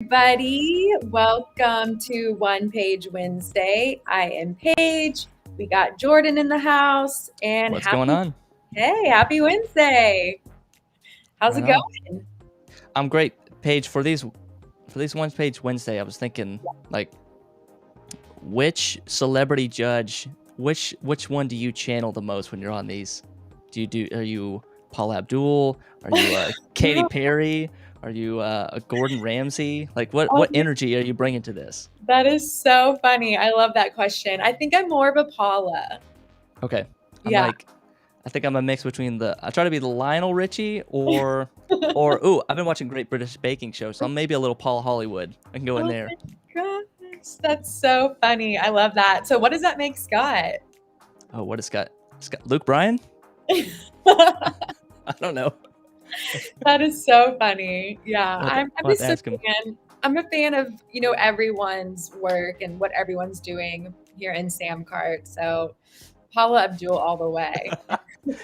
Everybody. Welcome to One Page Wednesday. I am Paige. We got Jordan in the house, and What's going on? happy Wednesday. How's it Right on. going? I'm great, Paige. For these One Page Wednesday, I was thinking like, which celebrity judge, which one do you channel the most when you're on these? Are you Paul Abdul? Are you Katy Perry? Are you a Gordon Ramsay? Like what energy are you bringing to this? That is so funny. I love that question. I think I'm more of a Paula. Okay, Yeah. I think I'm a mix between I try to be the Lionel Richie or I've been watching Great British Baking Show, so I'm maybe a little Paul Hollywood. I can go in Oh there. my gosh, that's so funny. I love that. So, what does that make Scott? Oh, what is Scott? Luke Bryan? I don't know. That is so funny. Yeah, I'm We'll have just to a ask him. fan. I'm a fan of everyone's work and what everyone's doing here in Sam Cart. So Paula Abdul all the way.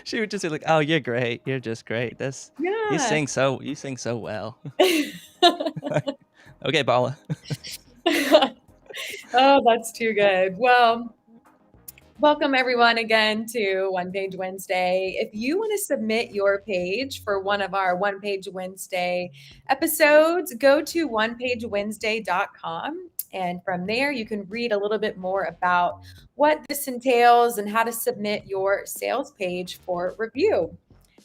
She would just say like, "Oh, you're great. You're just great. You Yeah. sing so well." Okay, Paula. Oh, that's too good. Well, welcome everyone again to One Page Wednesday. If you want to submit your page for one of our One Page Wednesday episodes, go to onepagewednesday.com. And from there, you can read a little bit more about what this entails and how to submit your sales page for review.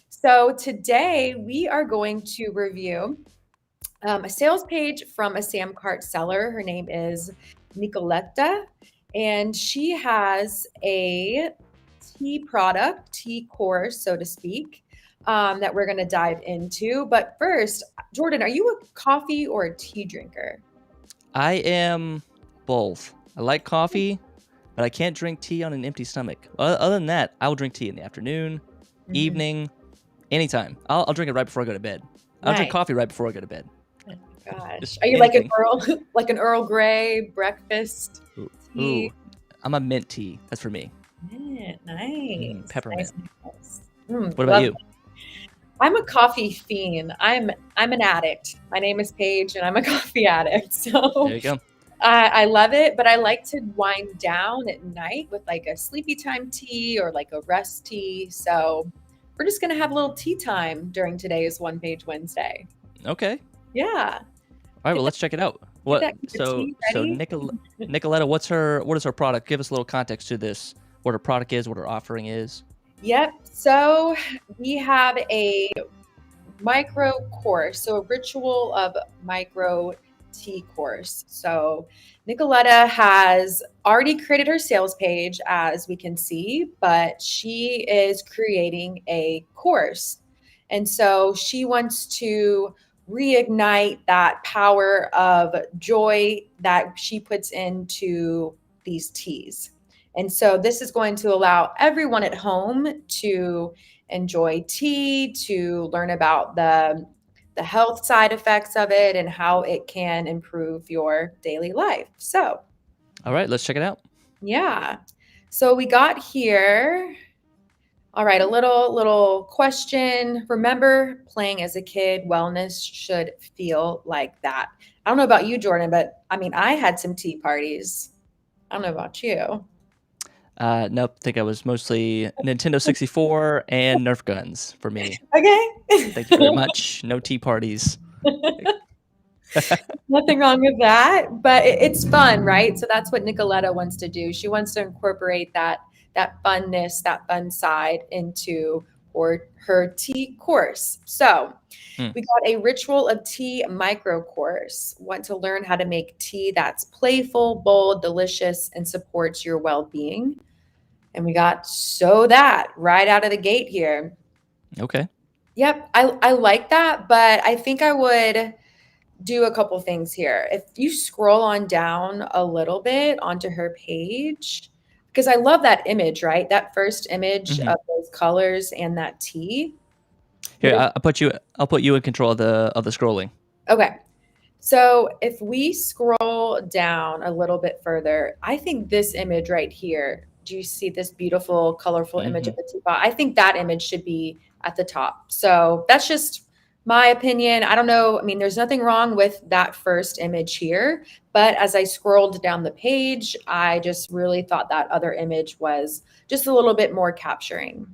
So today we are going to review a sales page from a Sam Cart seller. Her name is Nicoletta, and she has a tea course, so to speak, that we're going to dive into. But first, Jordan, are you a coffee or a tea drinker? I am both. I like coffee, but I can't drink tea on an empty stomach. Other than that, I will drink tea in the afternoon, evening, anytime. I'll drink it right before I go to bed. I'll drink coffee right before I go to bed. Oh my gosh. Just Are you anything. like an Earl Grey breakfast tea? Ooh, I'm a mint tea. That's for me. Mint, nice. Peppermint. Nice. What about you? I'm a coffee fiend. I'm an addict. My name is Paige, and I'm a coffee addict. So There you go. I love it, but I like to wind down at night with like a sleepy time tea or like a rest tea. So we're just gonna have a little tea time during today's One Page Wednesday. Okay. Yeah. All right, well, let's check it out. Nicoletta, what is her product? Give us a little context to this. What her product is, what her offering is. Yep. So we have a micro course, so a ritual of micro tea course. So Nicoletta has already created her sales page, as we can see, but she is creating a course. And so she wants to reignite that power of joy that she puts into these teas. And so this is going to allow everyone at home to enjoy tea, to learn about the health side effects of it and how it can improve your daily life. So, all right, let's check it out. Yeah. So we got here. All right, a little question. Remember playing as a kid, wellness should feel like that. I don't know about you, Jordan, but I mean, I had some tea parties. I don't know about you. Nope, I think I was mostly Nintendo 64 and Nerf guns for me. Okay. Thank you very much. No tea parties. Nothing wrong with that, but it's fun, right? So that's what Nicoletta wants to do. She wants to incorporate that funness, that fun side into her tea course. So we got a ritual of tea micro course. Want to learn how to make tea that's playful, bold, delicious, and supports your well-being. And we got that right out of the gate here. Okay. Yep, I like that, but I think I would do a couple things here. If you scroll on down a little bit onto her page, because I love that image, right? That first image of those colors and that tea. Here, I'll put you in control of the scrolling. Okay. So if we scroll down a little bit further, I think this image right here, do you see this beautiful, colorful image of the teapot? I think that image should be at the top. So that's just My opinion, I don't know. I mean, there's nothing wrong with that first image here, but as I scrolled down the page, I just really thought that other image was just a little bit more capturing.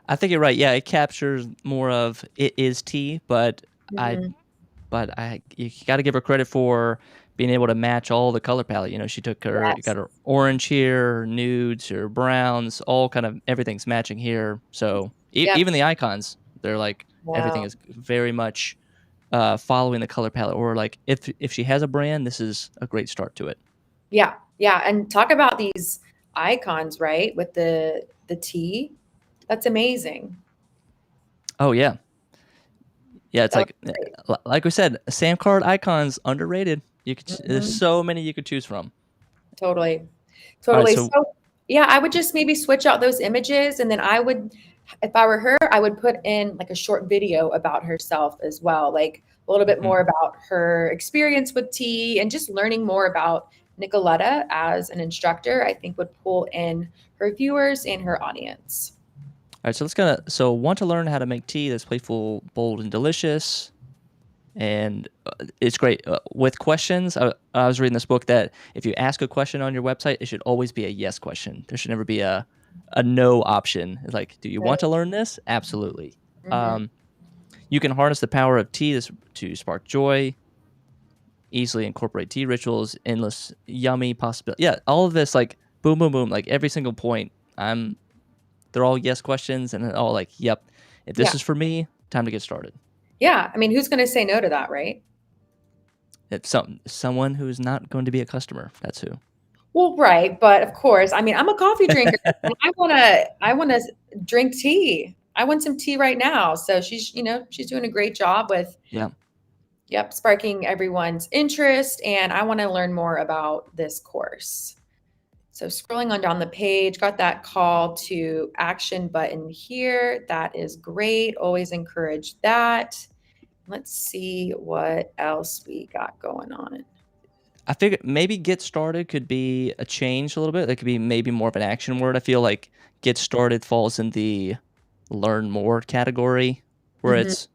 I think you're right. Yeah, it captures more of it is tea, I Mhm. you got to give her credit for being able to match all the color palette. You know, she took her you Yes. got her orange here, her nudes, her browns, all kind of everything's matching here. So Yep. even the icons, they're like everything Wow. is very much following the color palette. Or like if she has a brand, this is a great start to it. Yeah. Yeah. And talk about these icons, right? With the T. That's amazing. Oh yeah, yeah. It's That like was great. like we said, Sam card icons underrated. There's Mhm. so many you could choose from. Totally. All right, Totally. so So, yeah, I would just maybe switch out those images and then I would, if I were her, I would put in like a short video about herself as well, like a little bit mhm. more about her experience with tea and just learning more about Nicoletta as an instructor, I think would pull in her viewers and her audience. All right, so let's want to learn how to make tea that's playful, bold, and delicious. And it's great with questions. I was reading this book that if you ask a question on your website, it should always be a yes question. There should never be a no option. It's like, do you want to learn this? Absolutely. Mm-hmm. Um, you can harness the power of tea to spark joy, easily incorporate tea rituals, endless yummy possibility. Yeah, all of this like boom, boom, boom. Like every single point, they're all yes questions, and they're all like, yep. If this Yeah. is for me, time to get started. Yeah. I mean, who's going to say no to that, right? It's someone who is not going to be a customer. That's who. Well, right, but of course, I mean, I'm a coffee drinker and I wanna drink tea. I want some tea right now. So she's doing a great job with, Yeah. yep, sparking everyone's interest and I want to learn more about this course. So scrolling on down the page, got that call to action button here. That is great. Always encourage that. Let's see what else we got going on. I figured maybe get started could be a change a little bit. That could be maybe more of an action word. I feel like get started falls in the learn more category where Mhm.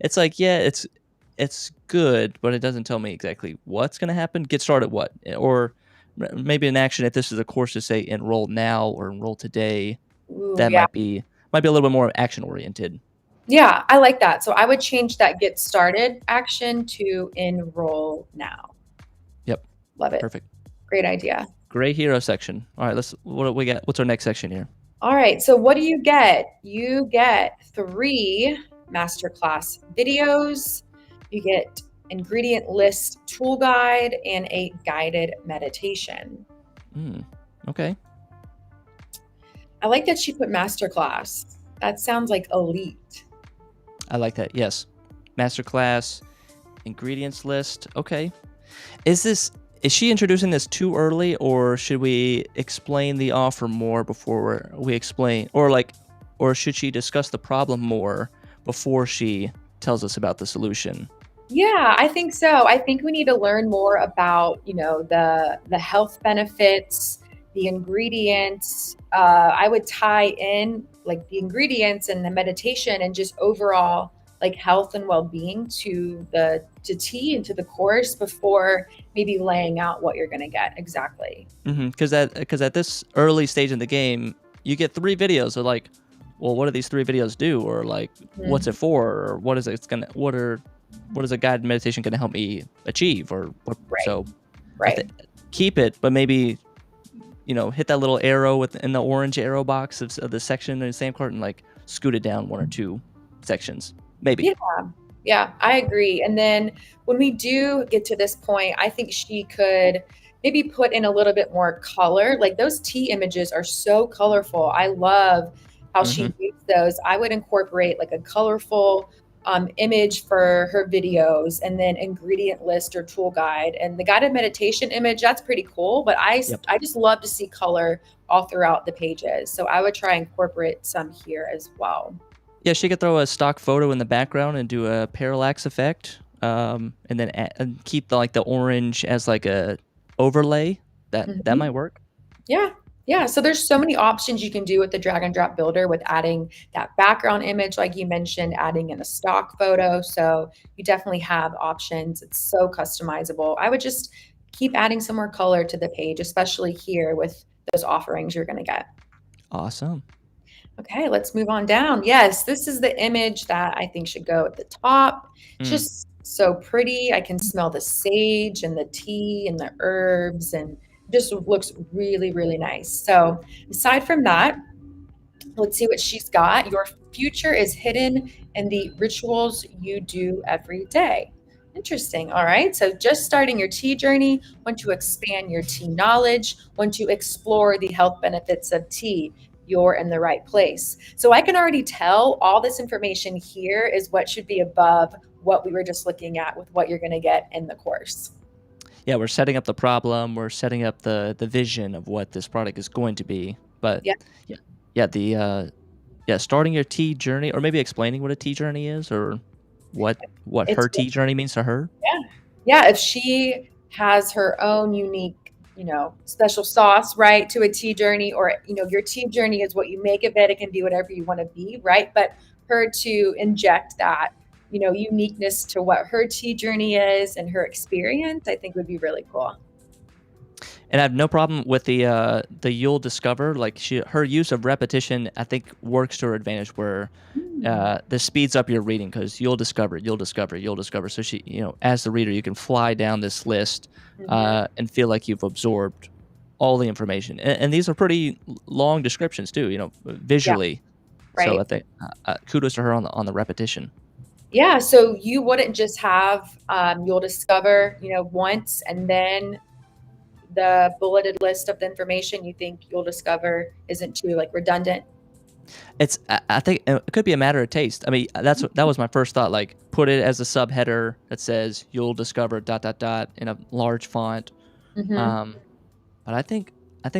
it's like, yeah, it's good, but it doesn't tell me exactly what's going to happen. Get started what? Or maybe an action if this is a course to say enroll now or enroll today, Ooh, that yeah. might be a little bit more action oriented. Yeah, I like that. So I would change that get started action to enroll now. Yep. Love it. Perfect. Great idea. Great hero section. All right, what do we got? What's our next section here? All right. So what do you get? You get 3 masterclass videos. You get ingredient list tool guide and a guided meditation. Okay. I like that she put masterclass. That sounds like elite. I like that. Yes. Masterclass, ingredients list. Okay. Is she introducing this too early, or should we explain the offer more before we explain, or should she discuss the problem more before she tells us about the solution? Yeah, I think so. I think we need to learn more about, the health benefits, the ingredients. I would tie in like the ingredients and the meditation and just overall like health and well-being to tea and to the course before maybe laying out what you're going to get exactly. Because at this early stage in the game, you get 3 videos. Of like, well, what do these 3 videos do, or like, what's it Mhm. for, or what is a guided meditation going to help me achieve, or what? Right, So, I right. think keep it, but maybe hit that little arrow in the orange arrow box of the section in the same cart and like scoot it down 1 or 2 sections, maybe. Yeah. Yeah, I agree. And then when we do get to this point, I think she could maybe put in a little bit more color. Like those tea images are so colorful. I love how Hmm. she used those. I would incorporate like a colorful image for her videos and then ingredient list or tool guide. And the guided meditation image, that's pretty cool. But Yep. I just love to see color all throughout the pages. So I would try and incorporate some here as well. Yeah, she could throw a stock photo in the background and do a parallax effect, and then keep the orange as like a overlay. That Mhm. might work. Yeah. Yeah, so there's so many options you can do with the drag and drop builder with adding that background image, like you mentioned, adding in a stock photo. So you definitely have options. It's so customizable. I would just keep adding some more color to the page, especially here with those offerings you're going to get. Awesome. Okay, let's move on down. Yes, this is the image that I think should go at the top. Mm. Just so pretty. I can smell the sage and the tea and the herbs, and just looks really, really nice. So, aside from that, let's see what she's got. Your future is hidden in the rituals you do every day. Interesting. All right. So, just starting your tea journey, want to expand your tea knowledge, want to explore the health benefits of tea, you're in the right place. So, I can already tell all this information here is what should be above what we were just looking at with what you're going to get in the course. Yeah, we're setting up the problem. We're setting up the vision of what this product is going to be. But Yeah. yeah, yeah, starting your tea journey, or maybe explaining what a tea journey is, or what It's her tea journey means to her. Yeah. Yeah, if she has her own unique, special sauce, right, to a tea journey, or, your tea journey is what you make of it. It can be whatever you want to be, right? But her to inject that, uniqueness to what her tea journey is and her experience, I think would be really cool. And I have no problem with the you'll discover, like her use of repetition, I think works to her advantage, where Mm. this speeds up your reading because you'll discover, you'll discover, you'll discover. So she, as the reader, you can fly down this list Mhm. and feel like you've absorbed all the information. And these are pretty long descriptions too, Yeah, visually. So I right. think kudos to her on the repetition. Yeah, so you wouldn't just have you'll discover, once and then the bulleted list of the information you think you'll discover isn't too like redundant. I think it could be a matter of taste. I mean, that was my first thought. Like, put it as a subheader that says "You'll discover dot dot dot" in a large font. Hmm. Um, but I think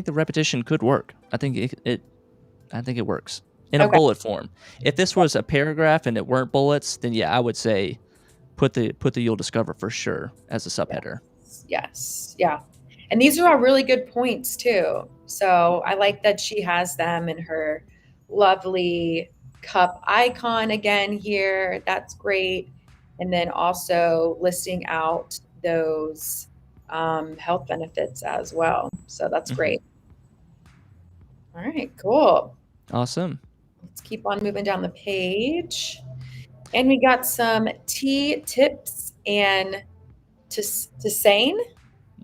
the repetition could work. I think it works in a Okay. bullet form. If this was a paragraph and it weren't bullets, then yeah, I would say put the "You'll discover" for sure as a subheader. Yes. Yes. Yeah. And these are all really good points too. So I like that she has them in her lovely cup icon again here. That's great. And then also listing out those health benefits as well. So that's Hmm. great. All right, cool. Awesome. Let's keep on moving down the page. And we got some tea tips and tisane,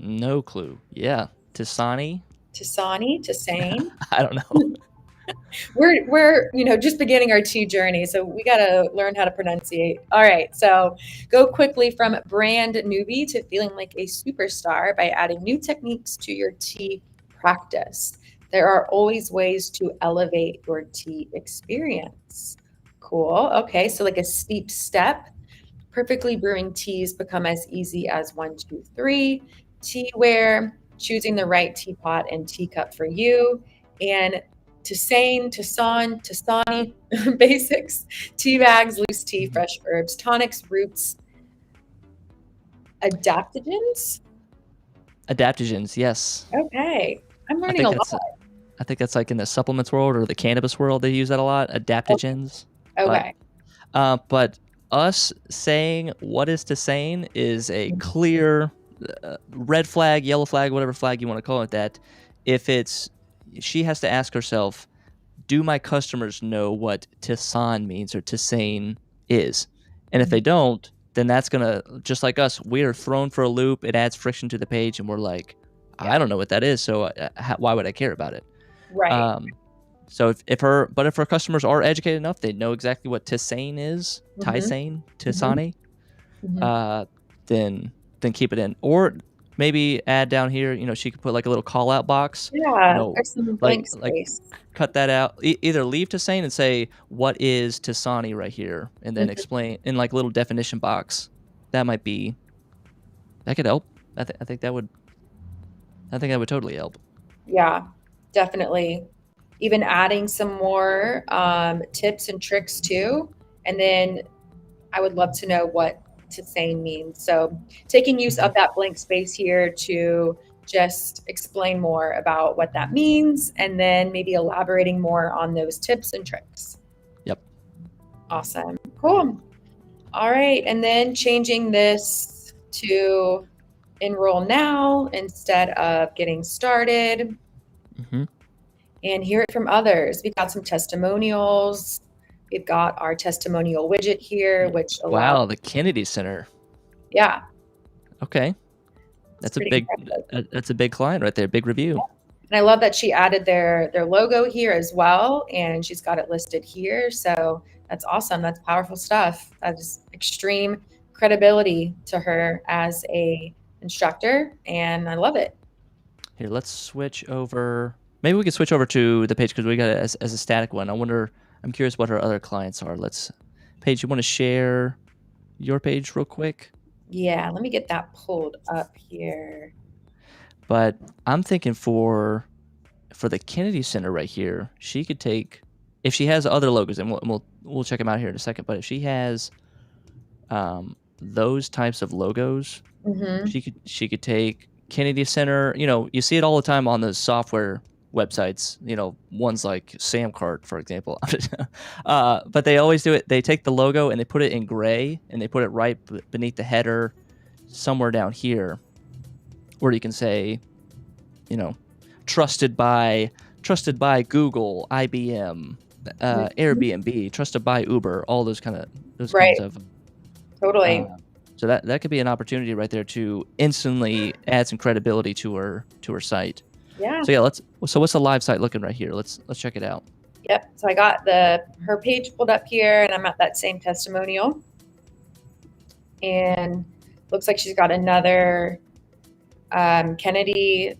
No clue. Yeah, Tisani. tisane. I don't know. We're just beginning our tea journey, so we got to learn how to pronunciate. All right, so go quickly from brand newbie to feeling like a superstar by adding new techniques to your tea practice. There are always ways to elevate your tea experience. Cool. Okay, so like a steep step. Perfectly brewing teas become as easy as one, two, three. Teaware, choosing the right teapot and teacup for you, and tisane, tisan, tisani, basics, tea bags, loose tea, Mhm. fresh herbs, tonics, roots, adaptogens. Adaptogens. Yes, Okay, I'm I learning a think lot. that's I think that's like in the supplements world or the cannabis world. They use that a lot. Okay, Adaptogens. But okay. but us saying what is to saying is a clear red flag, yellow flag, whatever flag you want to call it. That if it's she has to ask herself, do my customers know what Tisan means or Tisane is? And if Mhm. they don't, then that's gonna, just like us, we are thrown for a loop. It adds friction to the page, and we're like, Yeah, I don't know what that is, so why would I care about it? right. Um, so if her customers are educated enough, they know exactly what Tisane is, Hmm. Tisane, Hmm. Tisane, Hmm. uh, then keep it in. Or maybe add down here, she could put like a little call out box, you Yeah, know, there's some like blank like space. cut that out. Either leave Tisane and say what is Tisani right here, and then Mhm. explain in like a little definition box. That could help. I think that would totally help. Yeah, definitely. Even adding some more tips and tricks too. And then I would love to know what to say means. So taking use Mhm. of that blank space here to just explain more about what that means and then maybe elaborating more on those tips and tricks. Yep. Awesome. Cool. All right. And then changing this to enroll now instead of getting started. Mm-hmm. And hear it from others. We've got some testimonials. We've got our testimonial widget here, which allows. Wow, the Kennedy Center. Yeah. Okay. That's a big client right there. Big review. And I love that she added their logo here as well, and she's got it listed here. So that's awesome. That's powerful stuff. That is extreme credibility to her as a instructor, and I love it. Here, let's switch over. Maybe we could switch over to the page because we got it as a static one. I'm curious what her other clients are. Paige, you want to share your page real quick? Yeah, let me get that pulled up here. But I'm thinking for the Kennedy Center right here, she could take, if she has other logos, and we'll check them out here in a second. But if she has those types of logos, she could take Kennedy Center. You see it all the time on the software websites. Ones like Samcart, for example. But they always do it. They take the logo and they put it in gray and they put it right beneath the header, somewhere down here, where you can say, trusted by Google, IBM, Airbnb, trusted by Uber, all those kinds of. Totally. So that could be an opportunity right there to instantly add some credibility to her site. Yeah. So yeah, what's the live site looking right here? Let's check it out. Yep. So I got her page pulled up here, and I'm at that same testimonial. And looks like she's got another Kennedy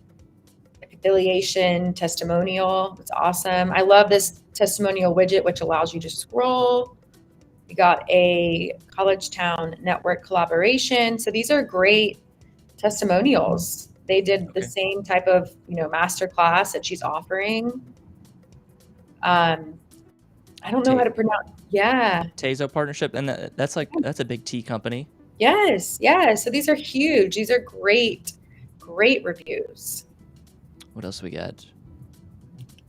affiliation testimonial. It's awesome. I love this testimonial widget, which allows you to scroll. We got a College Town Network collaboration. So these are great testimonials. They did the same type of, masterclass that she's offering. I don't know how to pronounce. Yeah. Tezo partnership. And that's a big tea company. Yes. Yeah. So these are huge. These are great reviews. What else we got?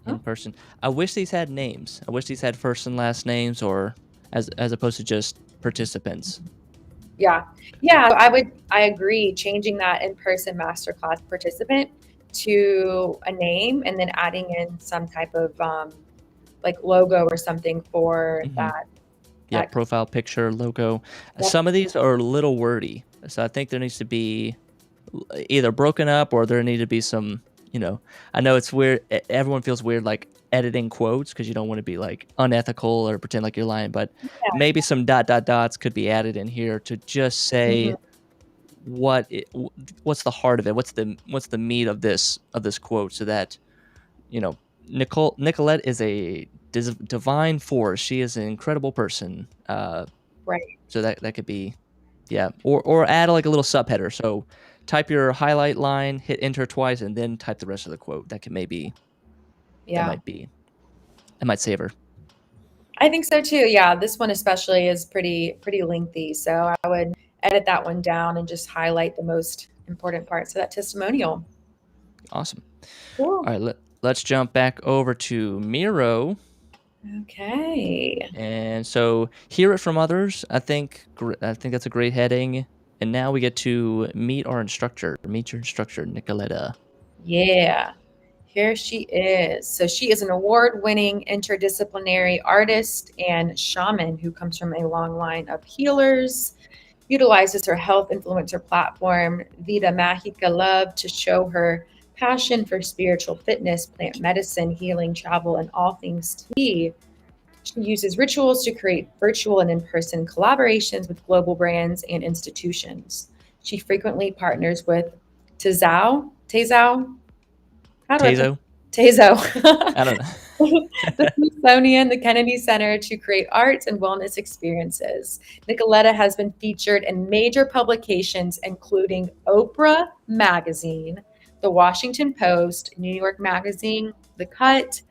In person. I wish these had names. I wish these had first and last names, or as opposed to just participants. Yeah. I agree. Changing that in-person masterclass participant to a name, and then adding in some type of logo or something for that. Yeah, profile picture, logo. Yep. Some of these are a little wordy, so I think there needs to be either broken up, or there need to be some. I know it's weird. Everyone feels weird editing quotes because you don't want to be unethical or pretend like you're lying, but maybe some dots could be added in here to just say what's the heart of it, what's the meat of this quote, so that Nicolette is a divine force. She is an incredible person. Right. So that could be, or add a little subheader. So type your highlight line, hit enter twice, and then type the rest of the quote. That could maybe. Yeah. That might save her. I think so too. Yeah, this one especially is pretty lengthy, so I would edit that one down and just highlight the most important parts of that testimonial. Awesome. Cool. All right, let's jump back over to Miro. Okay. And so hear it from others. I think that's a great heading. And now we get to meet your instructor, Nicoletta. Yeah. Here she is. So she is an award-winning interdisciplinary artist and shaman who comes from a long line of healers, utilizes her health influencer platform, Vida Magica Love, to show her passion for spiritual fitness, plant medicine, healing, travel, and all things tea. She uses rituals to create virtual and in-person collaborations with global brands and institutions. She frequently partners with Tezo. I don't know. The Smithsonian, the Kennedy Center, to create arts and wellness experiences. Nicoletta has been featured in major publications, including Oprah Magazine, The Washington Post, New York Magazine, The Cut,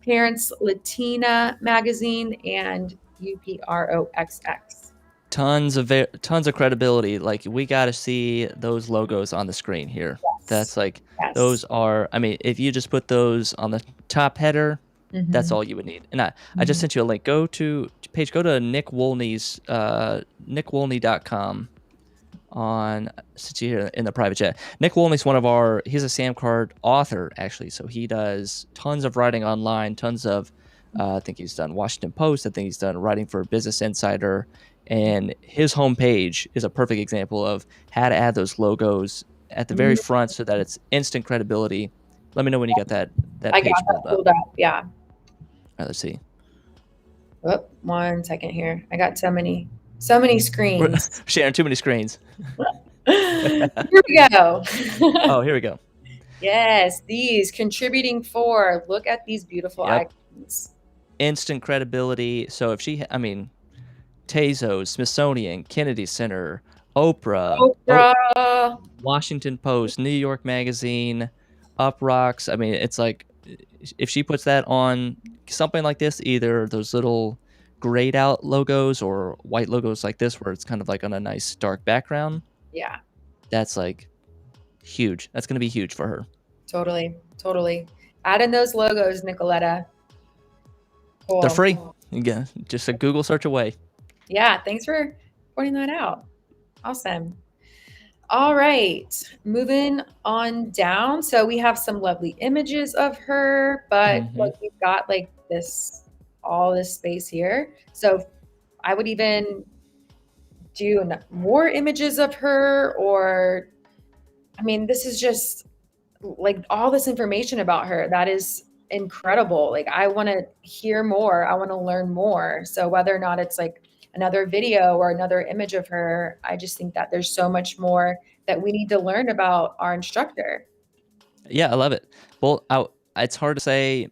Parents Latina Magazine, and UPROXX. Tons of credibility. We got to see those logos on the screen here. Yes. That's like, Yes. those are, I mean, if you just put those on the top header, that's all you would need. And I just sent you a link. Go to Paige, go to Nick Woolney's nickwoolney.com on, since you're in the private chat. Nick Woolney's he's a Sam Card author, actually. So he does tons of writing online, tons of, I think he's done Washington Post. I think he's done writing for Business Insider. And his homepage is a perfect example of how to add those logos at the very front so that it's instant credibility. Let me know when you got that I page got that pulled up. Yeah. All right, let's see. Oh, 1 second here. I got so many screens. We're sharing too many screens. Here we go. Oh, here we go. Yes, these contributing for. Look at these beautiful icons. Instant credibility. So if Tezos, Smithsonian, Kennedy Center, Oprah, Washington Post, New York Magazine, Uprocks. I mean, it's like, if she puts that on something like this, either those little grayed out logos or white logos like this, where it's kind of like on a nice dark background. Yeah. That's like huge. That's going to be huge for her. Totally. Add in those logos, Nicoletta. Cool. They're free. Yeah, just a Google search away. Yeah, thanks for pointing that out. Awesome. All right, moving on down. So we have some lovely images of her, but look, we've got like all this space here. So I would even do more images of her, or, I mean, this is just like all this information about her. That is incredible. Like, I want to hear more. I want to learn more. So whether or not it's like another video or another image of her, I just think that there's so much more that we need to learn about our instructor. Yeah, I love it. Well, it's hard to say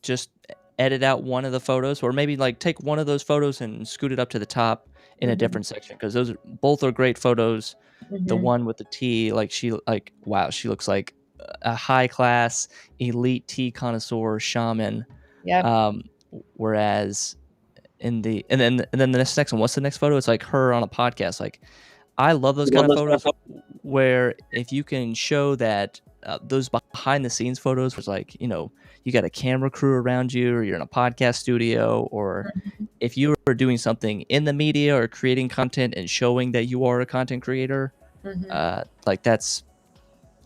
just edit out one of the photos, or maybe like take one of those photos and scoot it up to the top in a different section, because both are great photos. The one with the tea, wow, she looks like a high class elite tea connoisseur shaman. Yeah. Whereas and then the next one, what's the next photo? It's like her on a podcast. Like, I love those kind of photos where if you can show that those behind the scenes photos was like, you got a camera crew around you, or you're in a podcast studio, or if you are doing something in the media or creating content and showing that you are a content creator, like, that's,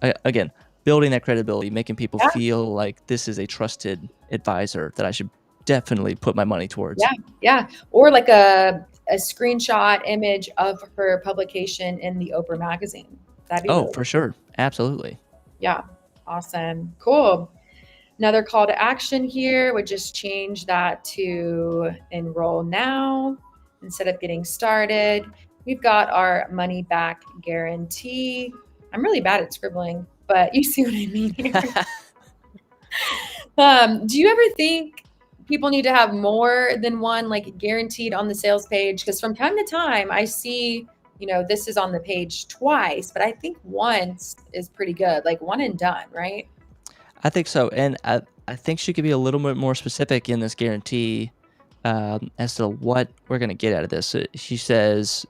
again, building that credibility, making people feel like this is a trusted advisor that I should definitely put my money towards. Yeah. Or like a screenshot image of her publication in the Oprah magazine. That'd be really for sure. Absolutely. Yeah. Awesome. Cool. Another call to action here would just change that to enroll now instead of getting started. We've got our money back guarantee. I'm really bad at scribbling, but you see what I mean here. Do you ever think people need to have more than one, like, guaranteed on the sales page? Because from time to time I see, this is on the page twice, but I think once is pretty good, like one and done, right? I think so. And I think she could be a little bit more specific in this guarantee as to what we're going to get out of this. She says,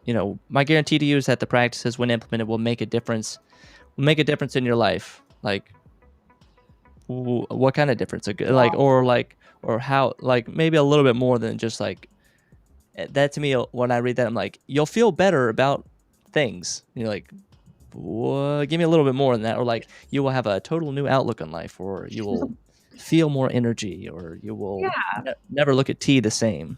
my guarantee to you is that the practices, when implemented, will make a difference in your life. Like, what kind of difference? Or how, like, maybe a little bit more than just like that. To me, when I read that, I'm like, you'll feel better about things. You're like, what? Give me a little bit more than that. Or like, you will have a total new outlook on life, or you will feel more energy, or you will never look at tea the same.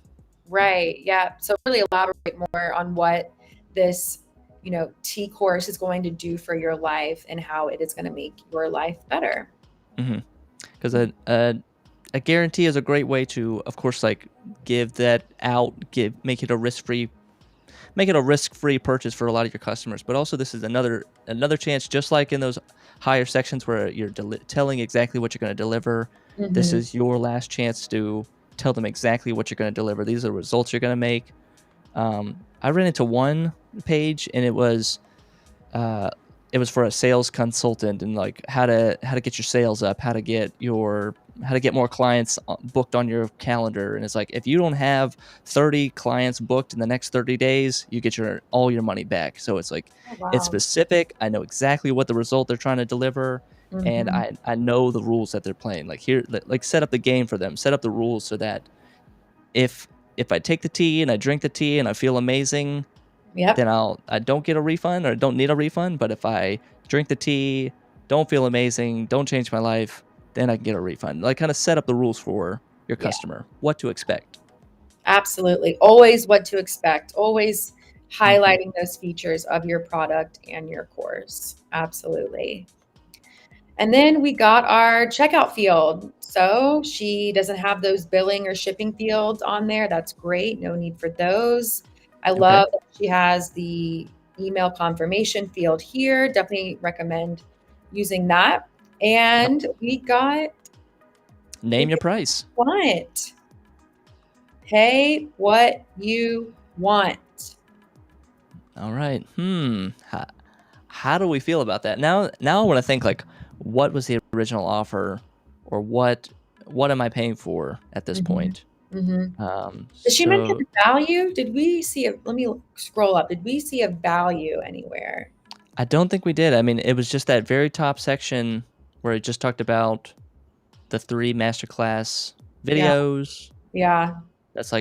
Right. Yeah. So really elaborate more on what this, tea course is going to do for your life and how it is going to make your life better. Because a guarantee is a great way to, of course, like, give that out, make it a risk-free purchase for a lot of your customers. But also, this is another chance, just like in those higher sections where you're telling exactly what you're going to deliver. This is your last chance to tell them exactly what you're going to deliver. These are the results you're going to make. I ran into one page, and it was for a sales consultant, and like how to get your sales up, how to get your get more clients booked on your calendar. And it's like, if you don't have 30 clients booked in the next 30 days, you get all your money back. So it's like, Oh, it's wow. specific. I know exactly what the result they're trying to deliver. And Mhm. I know the rules that they're playing. Like, here, like, set up the game for them, set up the rules so that if I take the tea and I drink the tea and I feel amazing, Yep. then I don't get a refund, or don't need a refund. But if I drink the tea, don't feel amazing, don't change my life, then I can get a refund. Like, kind of set up the rules for your Yeah. customer, what to expect. Absolutely. Always what to expect. Always Mhm. highlighting those features of your product and your course. Absolutely. And then we got our checkout field. So she doesn't have those billing or shipping fields on there. That's great. No need for those. I Okay. love that she has the email confirmation field here. Definitely recommend using that. Yep. And we got Name your price. want. Pay what you want. All right. How do we feel about that? Now I want to think, like, what was the original offer, or what am I paying for at this Mhm. point? Mhm. Did she mention So value? Did we see a let me scroll up. Did we see a value anywhere? I don't think we did. I mean, it was just that very top section where it just talked about the 3 masterclass Yeah. videos. Yeah. That's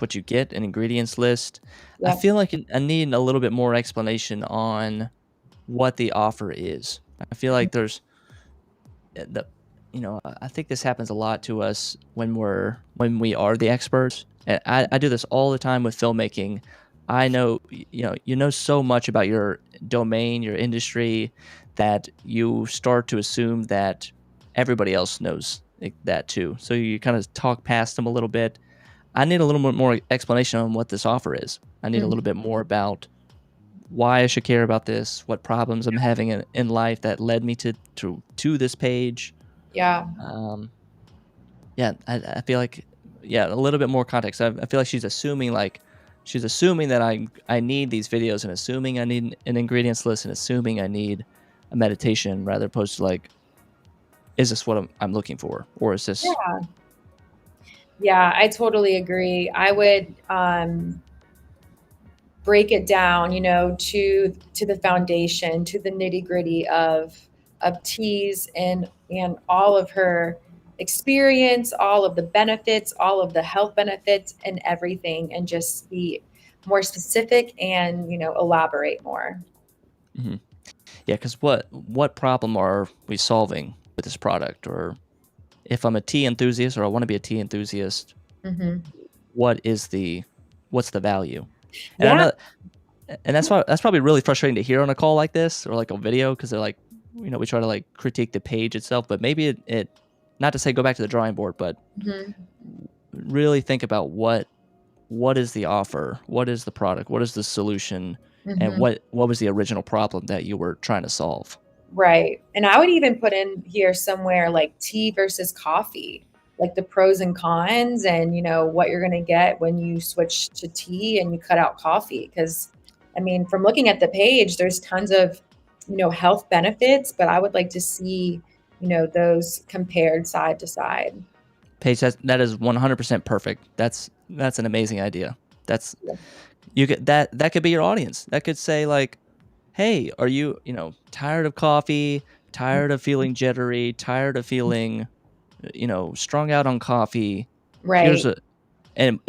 what you get, an ingredients list. I Yep. feel like I need a little bit more explanation on what the offer is. I feel like there's the I think this happens a lot to us when we are the experts. And I do this all the time with filmmaking. I know, you know so much about your domain, your industry, that you start to assume that everybody else knows that too. So you kind of talk past them a little bit. I need a little bit more explanation on what this offer is. I need a Mhm. little bit more about why I should care about this, what problems I'm having in life that led me to this page. Yeah. Um, yeah, I feel like, yeah, a little bit more context. I feel like she's assuming that I need these videos, and assuming I need an ingredients list, and assuming I need a meditation, rather opposed to, like, is this what I'm looking for, or is this? Yeah. Yeah, I totally agree. I would break it down, to the foundation, to the nitty-gritty of teas and all of her experience, all of the benefits, all of the health benefits and everything, and just be more specific and, elaborate more. Mhm. Yeah, because what problem are we solving with this product? Or if I'm a tea enthusiast, or I want to be a tea enthusiast, Mhm. what's the value? And I Yeah. know, and that's probably really frustrating to hear on a call like this, or like a video, because they're like, we try to, like, critique the page itself, but maybe it not to say go back to the drawing board, but Mhm. really think about what is the offer, what is the product, what is the solution, and Mhm. what was the original problem that you were trying to solve. Right. And I would even put in here somewhere like tea versus coffee, like the pros and cons and, what you're going to get when you switch to tea and you cut out coffee. Because, I mean, from looking at the page, there's tons of, health benefits, but I would like to see, those compared side to side. Paige, that is 100% perfect. That's an amazing idea. That's Yeah. you could that could be your audience. That could say, like, hey, are you, tired of coffee, tired of feeling jittery, tired of feeling, strung out on coffee? Here's Right. a and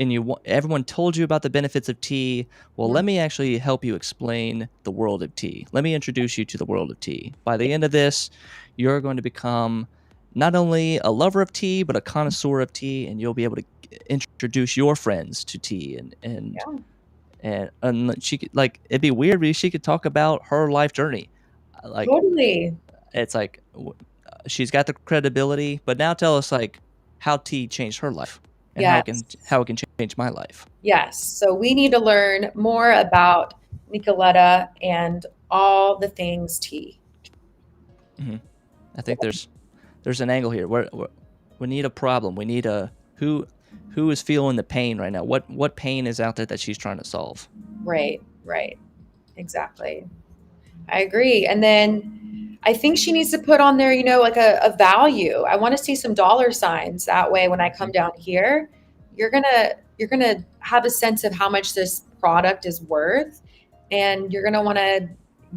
everyone told you about the benefits of tea. Well, Mm. let me actually help you explain the world of tea. Let me introduce you to the world of tea. By Yeah. the end of this, you're going to become not only a lover of tea, but a connoisseur of tea, and you'll be able to introduce your friends to tea. Yeah. And she could, like, it'd be weird if she could talk about her life journey. Like, Totally. it's like, she's got the credibility, but now tell us, like, how tea changed her life, and Yes. how it can change my life. Yes. So we need to learn more about Nicoletta and all the things tea. Mhm. I think there's an angle here where we need a problem. We need a who is feeling the pain right now. What pain is out there that she's trying to solve? Right. Right. Exactly. I agree. And then I think she needs to put on there, like a value. I want to see some dollar signs. That way, when I come Mhm. down here, you're gonna have a sense of how much this product is worth, and you're gonna want to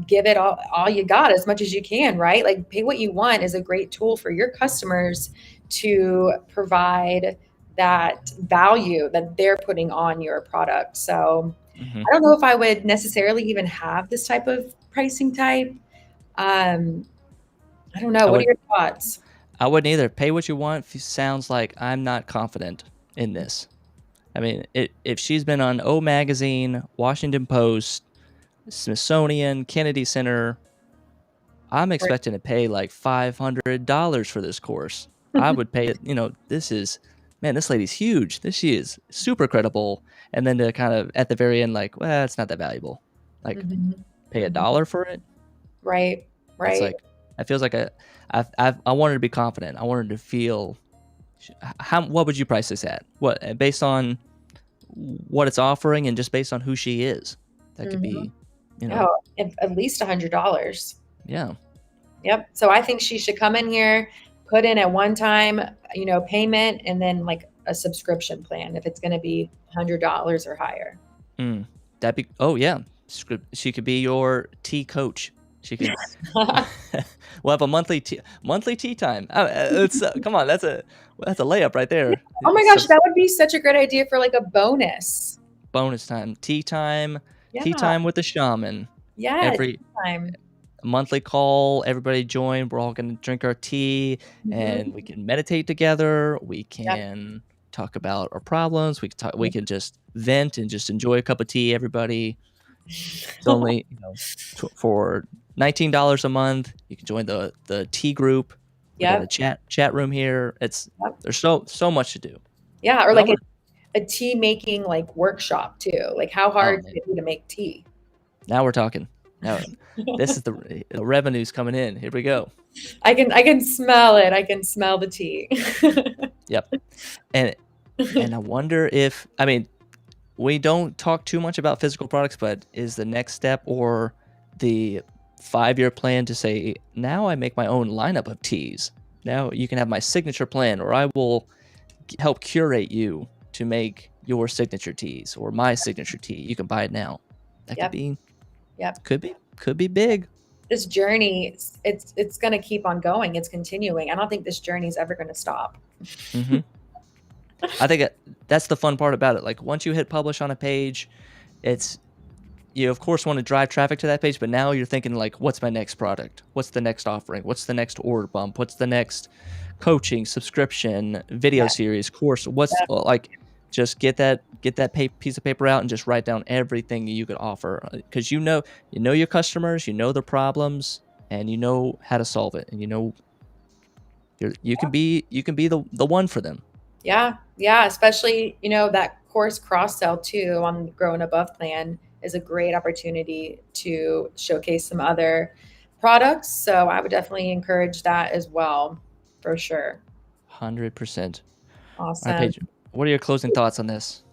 give it all you got, as much as you can, right? Like, pay what you want is a great tool for your customers to provide that value that they're putting on your product. So Mhm. I don't know if I would necessarily even have this type of pricing type. um, I don't know. I What are would your thoughts? I wouldn't either. Pay what you want sounds like I'm not confident in this. I mean, if she's been on O Magazine, Washington Post, Smithsonian, Kennedy Center, I'm Right. expecting to pay like $500 for this course. I would pay it. This is, man, this lady's huge. She is super credible. And then to kind of at the very end, like, well, it's not that valuable. Like, Mhm. pay a Mhm. dollar for it. Right. It's Right. like, it feels like I wanted to be confident. I wanted to feel, what would you price this at? What, based on what it's offering and just based on who she is? That could Mhm. be, you know, Oh, at least $100. yeah. Yep. So I think she should come in here, put in a one-time, payment, and then like a subscription plan if it's going to be $100 or higher. Mm, that'd be. Oh yeah, she could be your tea coach. She could. We'll have a monthly tea time. It's come on, that's a layup right there. Oh my gosh, So that would be such a great idea for like a bonus. bonus time, tea Yeah. time with the shaman. Yeah. Every Time. monthly call, everybody join. We're all gonna drink our tea, and we Mhm. can meditate together. We Yep. can talk about our problems. We can talk. We Yep. can just vent and just enjoy a cup of tea. Everybody. It's only, for $19 a month. You can join the tea group. We got a Yep. chat room here. Yep. There's so much to do. Yeah, or But I like want a tea making like workshop too. Like, how oh hard can man, it be to make tea? now we're talking. Now this is the revenues coming in. Here we go. I can smell it. I can smell the tea. Yep. And and I wonder if, I mean, we don't talk too much about physical products, but is the next step or the 5-year plan to say, now I make my own lineup of teas. Now you can have my signature plan, or I will help curate you to make your signature teas or my signature tea. You can buy it now. That could Yep. be Yep. could be big. This journey, it's going to keep on going. It's continuing. I don't think this journey is ever going to stop. Hmm. I think that's the fun part about it. Like, once you hit publish on a page, it's, you of course want to drive traffic to that page, but now you're thinking like, what's my next product? What's the next offering? What's the next order bump? What's the next coaching, subscription, video Yeah. series, course? What's, Yeah. like, just get that piece of paper out and just write down everything you could offer, because you know your customers, you know their problems, and you know how to solve it, and you can be the one for them. Yeah. Yeah. Especially, that course cross sell too on the Grow and Above plan is a great opportunity to showcase some other products. So I would definitely encourage that as well, for sure. 100%. All right, Awesome. Paige, what are your closing thoughts on this?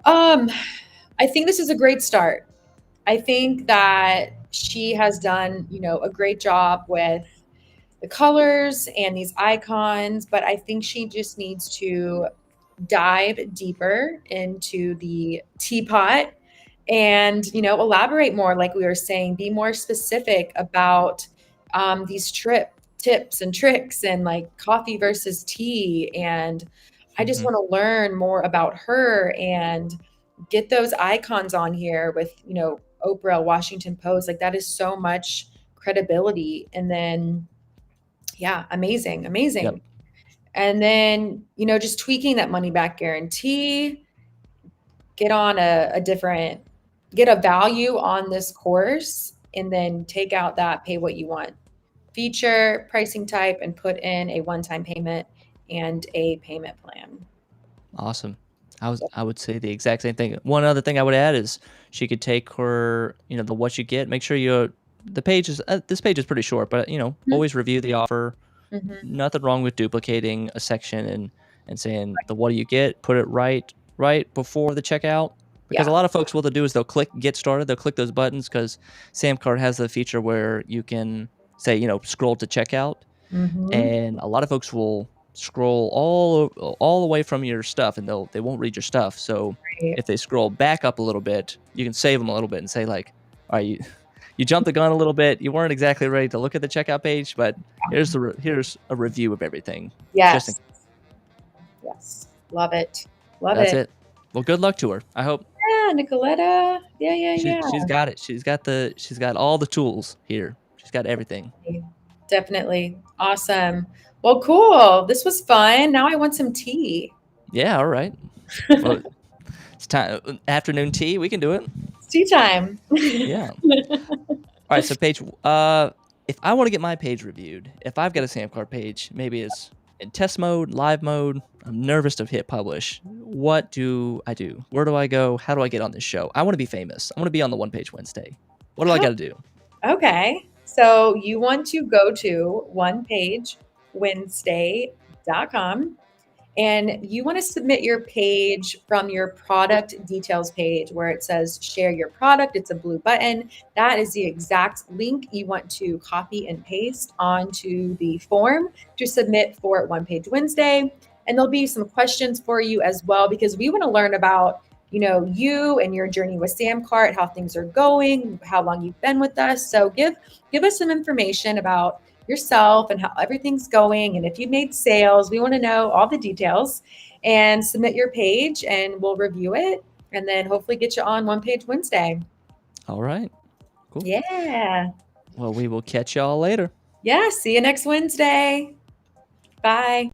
Um, I think this is a great start. I think that she has done, a great job with the colors and these icons, but I think she just needs to dive deeper into the teapot and, elaborate more, like we were saying, be more specific about these tips and tricks, and like coffee versus tea. And I just Hmm. want to learn more about her and get those icons on here with, Oprah, Washington Post. Like, that is so much credibility. And then, yeah, amazing, Yep. amazing. And then, just tweaking that money back guarantee, get on get a value on this course, and then take out that pay what you want feature, pricing type, and put in a one-time payment and a payment plan. Awesome. I would say the exact same thing. One other thing I would add is she could take her, the what you get. Make sure the page is, this page is pretty short, but always review the offer. Mm-hmm. Nothing wrong with duplicating a section and saying the what do you get. Put it right before the checkout, because a Yeah. lot of folks, what they'll do is they'll click get started. They'll click those buttons because Samcart has the feature where you can say, scroll to checkout, Mm-hmm. and a lot of folks will scroll all the way from your stuff, and they won't read your stuff. So Right. if they scroll back up a little bit, you can save them a little bit and say like, all right, you jumped the gun a little bit. You weren't exactly ready to look at the checkout page, but here's a review of everything. Just in Yes. Yes. Love it. Love That's it. it. Well, good luck to her. I hope Yeah, Nicoletta. Yeah. she's got it. She's got all the tools here. She's got everything. Definitely. Awesome. Well, cool. This was fun. Now I want some tea. Yeah, all right. Well, it's time afternoon tea. We can do it. It's tea time. Yeah. All right, so Paige, if I want to get my page reviewed, if I've got a Sam Card page, maybe it's in test mode, live mode, I'm nervous to hit publish. What do I do? Where do I go? How do I get on this show? I want to be famous. I want to be on the One Page Wednesday. What do I got to do? Okay. So you want to go to onepagewednesday.com and you want to submit your page from your product details page where it says share your product. It's a blue button. That is the exact link you want to copy and paste onto the form to submit for One Page Wednesday. And there'll be some questions for you as well, because we want to learn about you and your journey with Samcart, how things are going, how long you've been with us. So give us some information about yourself and how everything's going. And if you've made sales, we want to know all the details, and submit your page and we'll review it and then hopefully get you on One Page Wednesday. All right. Cool. Yeah. Well, we will catch y'all later. Yeah. See you next Wednesday. Bye.